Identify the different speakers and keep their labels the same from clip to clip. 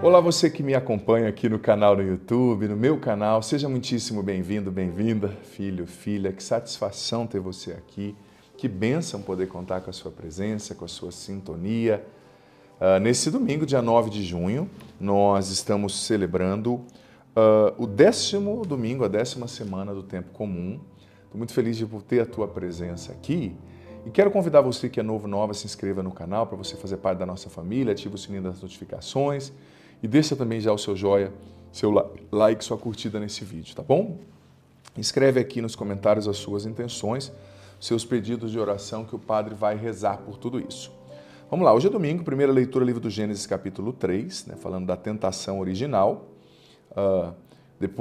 Speaker 1: Olá, você que me acompanha aqui no canal no YouTube, no meu canal, seja muitíssimo bem-vindo, bem-vinda, filho, filha, que satisfação ter você aqui, que bênção poder contar com a sua presença, com a sua sintonia. Nesse domingo, dia 9 de junho, nós estamos celebrando o 10º domingo, a 10ª semana do Tempo Comum. Estou muito feliz de ter a tua presença aqui. E quero convidar você que é novo, nova, se inscreva no canal para você fazer parte da nossa família, ative o sininho das notificações e deixa também já o seu joia, seu like, sua curtida nesse vídeo, tá bom? Escreve aqui nos comentários as suas intenções, seus pedidos de oração que o Padre vai rezar por tudo isso. Vamos lá, hoje é domingo, primeira leitura, livro do Gênesis, capítulo 3, falando da tentação original,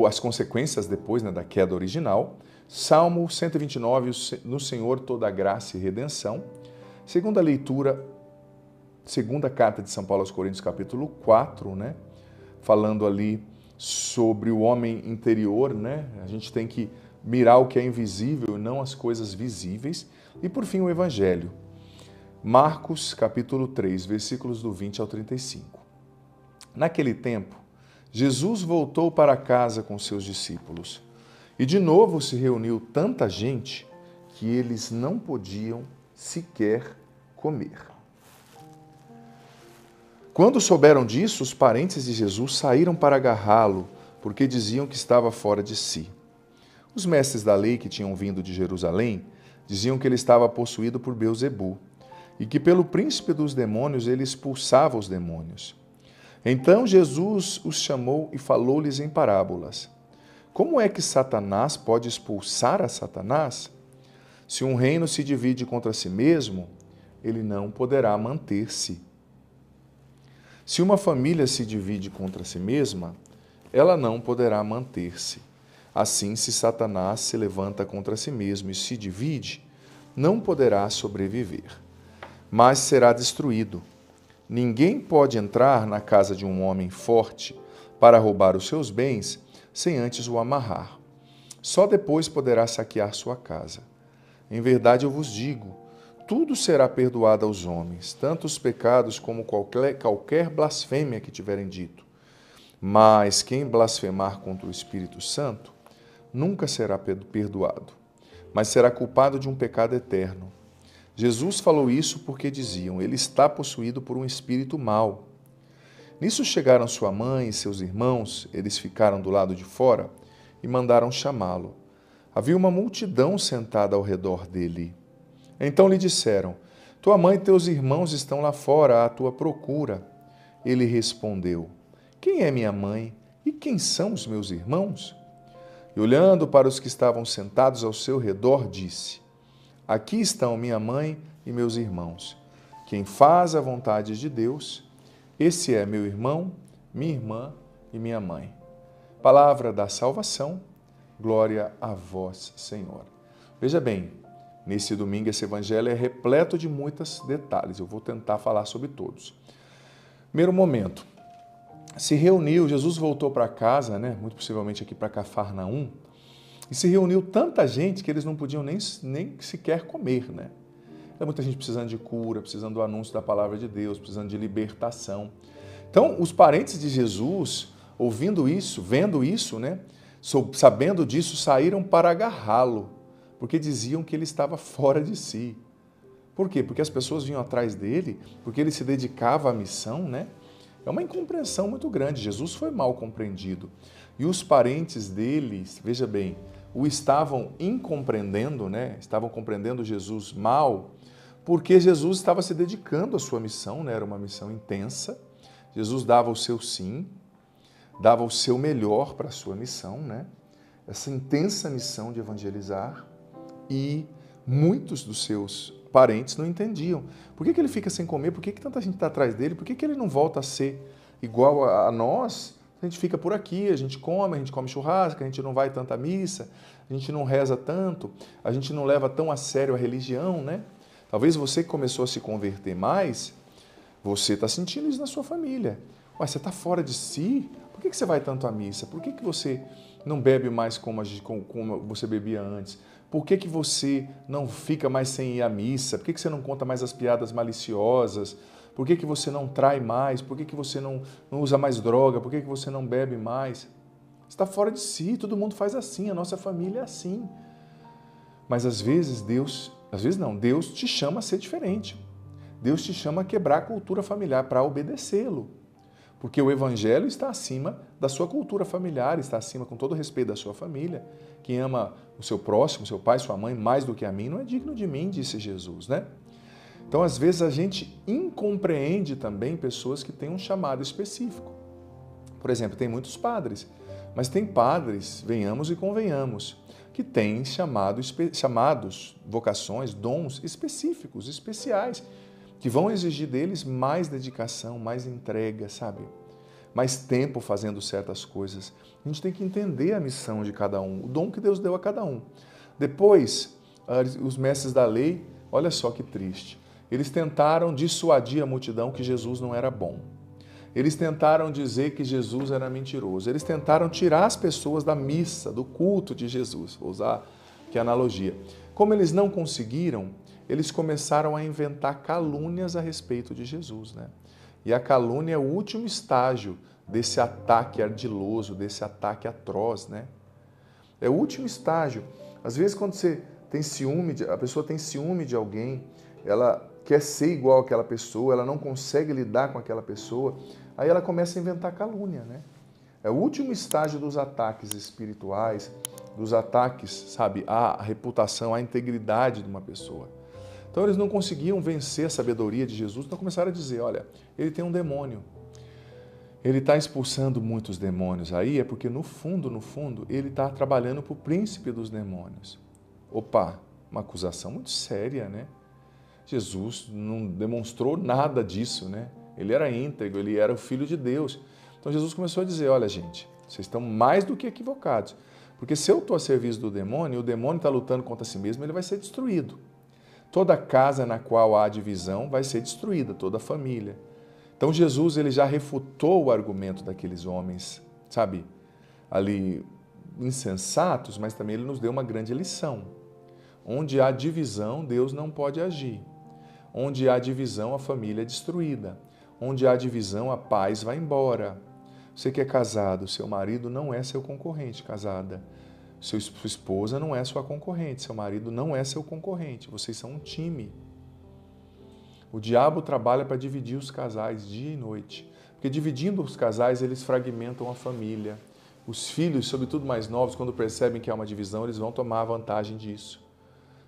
Speaker 1: as consequências depois da queda original. Salmo 129, no Senhor toda a graça e redenção. Segunda leitura, segunda carta de São Paulo aos Coríntios, capítulo 4, falando ali sobre o homem interior, A gente tem que mirar o que é invisível e não as coisas visíveis. E por fim o Evangelho. Marcos, capítulo 3, versículos do 20 ao 35. Naquele tempo, Jesus voltou para casa com seus discípulos. E de novo se reuniu tanta gente que eles não podiam sequer comer. Quando souberam disso, os parentes de Jesus saíram para agarrá-lo, porque diziam que estava fora de si. Os mestres da lei que tinham vindo de Jerusalém diziam que ele estava possuído por Beelzebu e que pelo príncipe dos demônios ele expulsava os demônios. Então Jesus os chamou e falou-lhes em parábolas. Como é que Satanás pode expulsar a Satanás? Se um reino se divide contra si mesmo, ele não poderá manter-se. Se uma família se divide contra si mesma, ela não poderá manter-se. Assim, se Satanás se levanta contra si mesmo e se divide, não poderá sobreviver, mas será destruído. Ninguém pode entrar na casa de um homem forte para roubar os seus bens sem antes o amarrar. Só depois poderá saquear sua casa. Em verdade eu vos digo, tudo será perdoado aos homens, tanto os pecados como qualquer blasfêmia que tiverem dito. Mas quem blasfemar contra o Espírito Santo nunca será perdoado, mas será culpado de um pecado eterno. Jesus falou isso porque diziam, ele está possuído por um espírito mau. Nisso chegaram sua mãe e seus irmãos, eles ficaram do lado de fora e mandaram chamá-lo. Havia uma multidão sentada ao redor dele. Então lhe disseram, tua mãe e teus irmãos estão lá fora à tua procura. Ele respondeu, quem é minha mãe e quem são os meus irmãos? E olhando para os que estavam sentados ao seu redor, disse, aqui estão minha mãe e meus irmãos. Quem faz a vontade de Deus, esse é meu irmão, minha irmã e minha mãe. Palavra da salvação, glória a vós, Senhor. Veja bem, nesse domingo esse evangelho é repleto de muitos detalhes. Eu vou tentar falar sobre todos. Primeiro momento, se reuniu, Jesus voltou para casa, muito possivelmente aqui para Cafarnaum, e se reuniu tanta gente que eles não podiam nem sequer comer, Muita gente precisando de cura, precisando do anúncio da palavra de Deus, precisando de libertação. Então, os parentes de Jesus, ouvindo isso, vendo isso, sabendo disso, saíram para agarrá-lo, porque diziam que ele estava fora de si. Por quê? Porque as pessoas vinham atrás dele, porque ele se dedicava à missão, É uma incompreensão muito grande. Jesus foi mal compreendido. E os parentes deles, veja bem, o estavam incompreendendo, Estavam compreendendo Jesus mal, porque Jesus estava se dedicando à sua missão, Era uma missão intensa. Jesus dava o seu sim, dava o seu melhor para a sua missão, Essa intensa missão de evangelizar, e muitos dos seus parentes não entendiam. Por que ele fica sem comer? Por que tanta gente está atrás dele? Por que ele não volta a ser igual a nós? A gente fica por aqui, a gente come churrasco, a gente não vai tanto à missa, a gente não reza tanto, a gente não leva tão a sério a religião, Talvez você que começou a se converter mais, você está sentindo isso na sua família. Ué, você está fora de si? Por que você vai tanto à missa? Por que você não bebe mais como você bebia antes? Por que você não fica mais sem ir à missa? Por que você não conta mais as piadas maliciosas? Por que você não trai mais? Por que você não usa mais droga? Por que você não bebe mais? Você está fora de si, todo mundo faz assim, a nossa família é assim. Mas às vezes Deus te chama a ser diferente. Deus te chama a quebrar a cultura familiar para obedecê-lo. Porque o Evangelho está acima da sua cultura familiar, está acima, com todo o respeito, da sua família. Quem ama o seu próximo, seu pai, sua mãe, mais do que a mim, não é digno de mim, disse Jesus, né? Então, às vezes, a gente incompreende também pessoas que têm um chamado específico. Por exemplo, tem muitos padres, mas tem padres, venhamos e convenhamos, que têm chamados, vocações, dons específicos, especiais, que vão exigir deles mais dedicação, mais entrega, sabe? Mais tempo fazendo certas coisas. A gente tem que entender a missão de cada um, o dom que Deus deu a cada um. Depois, os mestres da lei, olha só que triste, eles tentaram dissuadir a multidão que Jesus não era bom. Eles tentaram dizer que Jesus era mentiroso. Eles tentaram tirar as pessoas da missa, do culto de Jesus. Vou usar que analogia. Como eles não conseguiram, eles começaram a inventar calúnias a respeito de Jesus, né? E a calúnia é o último estágio desse ataque ardiloso, desse ataque atroz, né? É o último estágio. Às vezes, quando você tem ciúme, a pessoa tem ciúme de alguém, ela quer ser igual àquela pessoa, ela não consegue lidar com aquela pessoa, aí ela começa a inventar calúnia, né? É o último estágio dos ataques espirituais, dos ataques, sabe, à reputação, à integridade de uma pessoa. Então eles não conseguiam vencer a sabedoria de Jesus, então começaram a dizer, olha, ele tem um demônio. Ele está expulsando muitos demônios aí, é porque no fundo, ele está trabalhando para o príncipe dos demônios. Opa, uma acusação muito séria, né? Jesus não demonstrou nada disso, né? Ele era íntegro, ele era o Filho de Deus. Então Jesus começou a dizer, olha gente, vocês estão mais do que equivocados. Porque se eu estou a serviço do demônio, e o demônio está lutando contra si mesmo, ele vai ser destruído. Toda casa na qual há divisão vai ser destruída, toda a família. Então Jesus ele já refutou o argumento daqueles homens, sabe, ali insensatos, mas também ele nos deu uma grande lição. Onde há divisão, Deus não pode agir. Onde há divisão, a família é destruída. Onde há divisão, a paz vai embora. Você que é casado, seu marido não é seu concorrente, casada. Sua esposa não é sua concorrente, seu marido não é seu concorrente, vocês são um time. O diabo trabalha para dividir os casais dia e noite, porque dividindo os casais eles fragmentam a família. Os filhos, sobretudo mais novos, quando percebem que há uma divisão, eles vão tomar vantagem disso,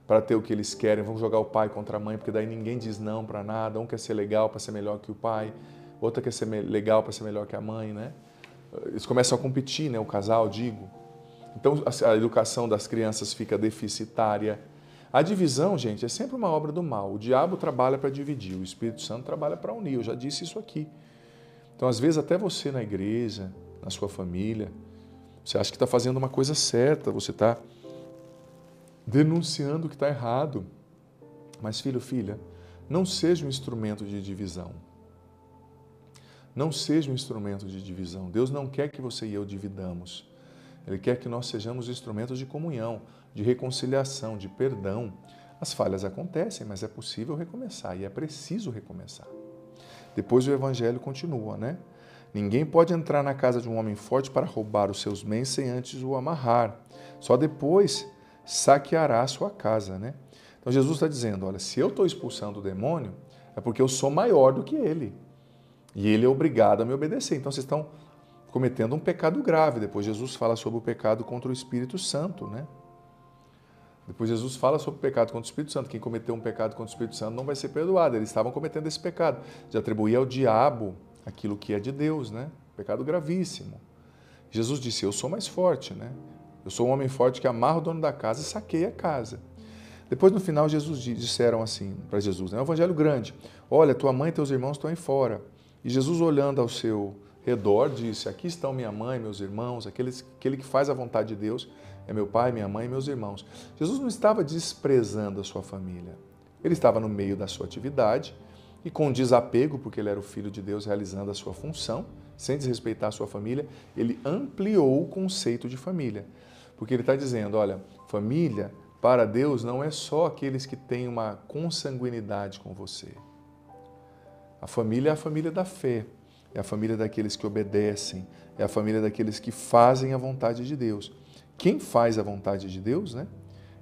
Speaker 1: para ter o que eles querem, vão jogar o pai contra a mãe, porque daí ninguém diz não para nada, um quer ser legal para ser melhor que o pai, outra quer ser legal para ser melhor que a mãe, né? Eles começam a competir, né? O casal, digo. Então, a educação das crianças fica deficitária. A divisão, gente, é sempre uma obra do mal. O diabo trabalha para dividir, o Espírito Santo trabalha para unir. Eu já disse isso aqui. Então, às vezes, até você na igreja, na sua família, você acha que está fazendo uma coisa certa, você está denunciando o que está errado. Mas, filho, filha, não seja um instrumento de divisão. Não seja um instrumento de divisão. Deus não quer que você e eu dividamos. Ele quer que nós sejamos instrumentos de comunhão, de reconciliação, de perdão. As falhas acontecem, mas é possível recomeçar e é preciso recomeçar. Depois o Evangelho continua, né? Ninguém pode entrar na casa de um homem forte para roubar os seus bens sem antes o amarrar. Só depois saqueará a sua casa, né? Então Jesus está dizendo, olha, se eu estou expulsando o demônio, é porque eu sou maior do que ele. E ele é obrigado a me obedecer. Então vocês estão cometendo um pecado grave. Depois Jesus fala sobre o pecado contra o Espírito Santo, né? Depois Jesus fala sobre o pecado contra o Espírito Santo. Quem cometeu um pecado contra o Espírito Santo não vai ser perdoado. Eles estavam cometendo esse pecado de atribuir ao diabo aquilo que é de Deus, né? Pecado gravíssimo. Jesus disse, eu sou mais forte, né? Eu sou um homem forte que amarra o dono da casa e saqueia a casa. Depois, no final, disseram assim para Jesus, né? É um evangelho grande. Olha, tua mãe e teus irmãos estão aí fora. E Jesus, olhando ao seu redor, disse, aqui estão minha mãe, meus irmãos, aquele que faz a vontade de Deus é meu pai, minha mãe e meus irmãos. Jesus não estava desprezando a sua família. Ele estava no meio da sua atividade e com desapego, porque ele era o Filho de Deus realizando a sua função, sem desrespeitar a sua família, ele ampliou o conceito de família. Porque ele está dizendo, olha, família para Deus não é só aqueles que têm uma consanguinidade com você. A família é a família da fé, é a família daqueles que obedecem, é a família daqueles que fazem a vontade de Deus. Quem faz a vontade de Deus, né?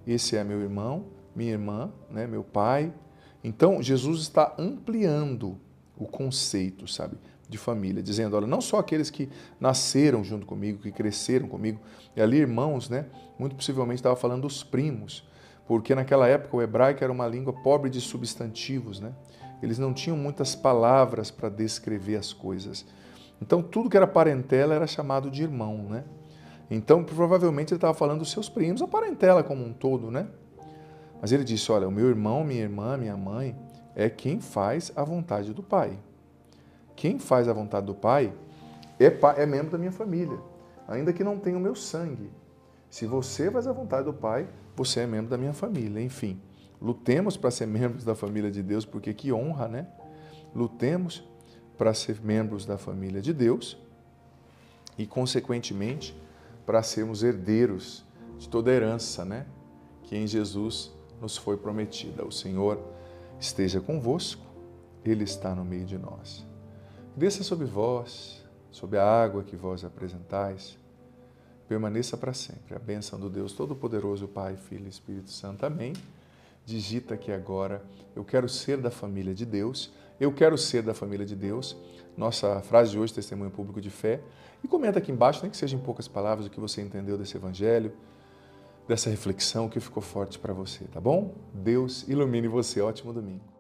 Speaker 1: Esse é meu irmão, minha irmã, né? Meu pai. Então, Jesus está ampliando o conceito, sabe, de família, dizendo, olha, não só aqueles que nasceram junto comigo, que cresceram comigo, e ali irmãos, né? Muito possivelmente estava falando dos primos, porque naquela época o hebraico era uma língua pobre de substantivos, né? Eles não tinham muitas palavras para descrever as coisas. Então, tudo que era parentela era chamado de irmão, né? Então, provavelmente ele estava falando dos seus primos, a parentela como um todo, né? Mas ele disse, olha, o meu irmão, minha irmã, minha mãe é quem faz a vontade do Pai. Quem faz a vontade do Pai é membro da minha família, ainda que não tenha o meu sangue. Se você faz a vontade do Pai, você é membro da minha família. Enfim, lutemos para ser membros da família de Deus, porque que honra, né? Lutemos para ser membros da família de Deus e, consequentemente, para sermos herdeiros de toda a herança, né? Que em Jesus nos foi prometida. O Senhor esteja convosco, Ele está no meio de nós. Desça sobre vós, sobre a água que vós apresentais, permaneça para sempre. A bênção do Deus Todo-Poderoso, Pai, Filho e Espírito Santo. Amém. Digita aqui agora, eu quero ser da família de Deus, eu quero ser da família de Deus. Nossa frase de hoje, testemunho público de fé. E comenta aqui embaixo, nem que seja em poucas palavras, o que você entendeu desse evangelho, dessa reflexão, o que ficou forte para você, tá bom? Deus ilumine você. Ótimo domingo.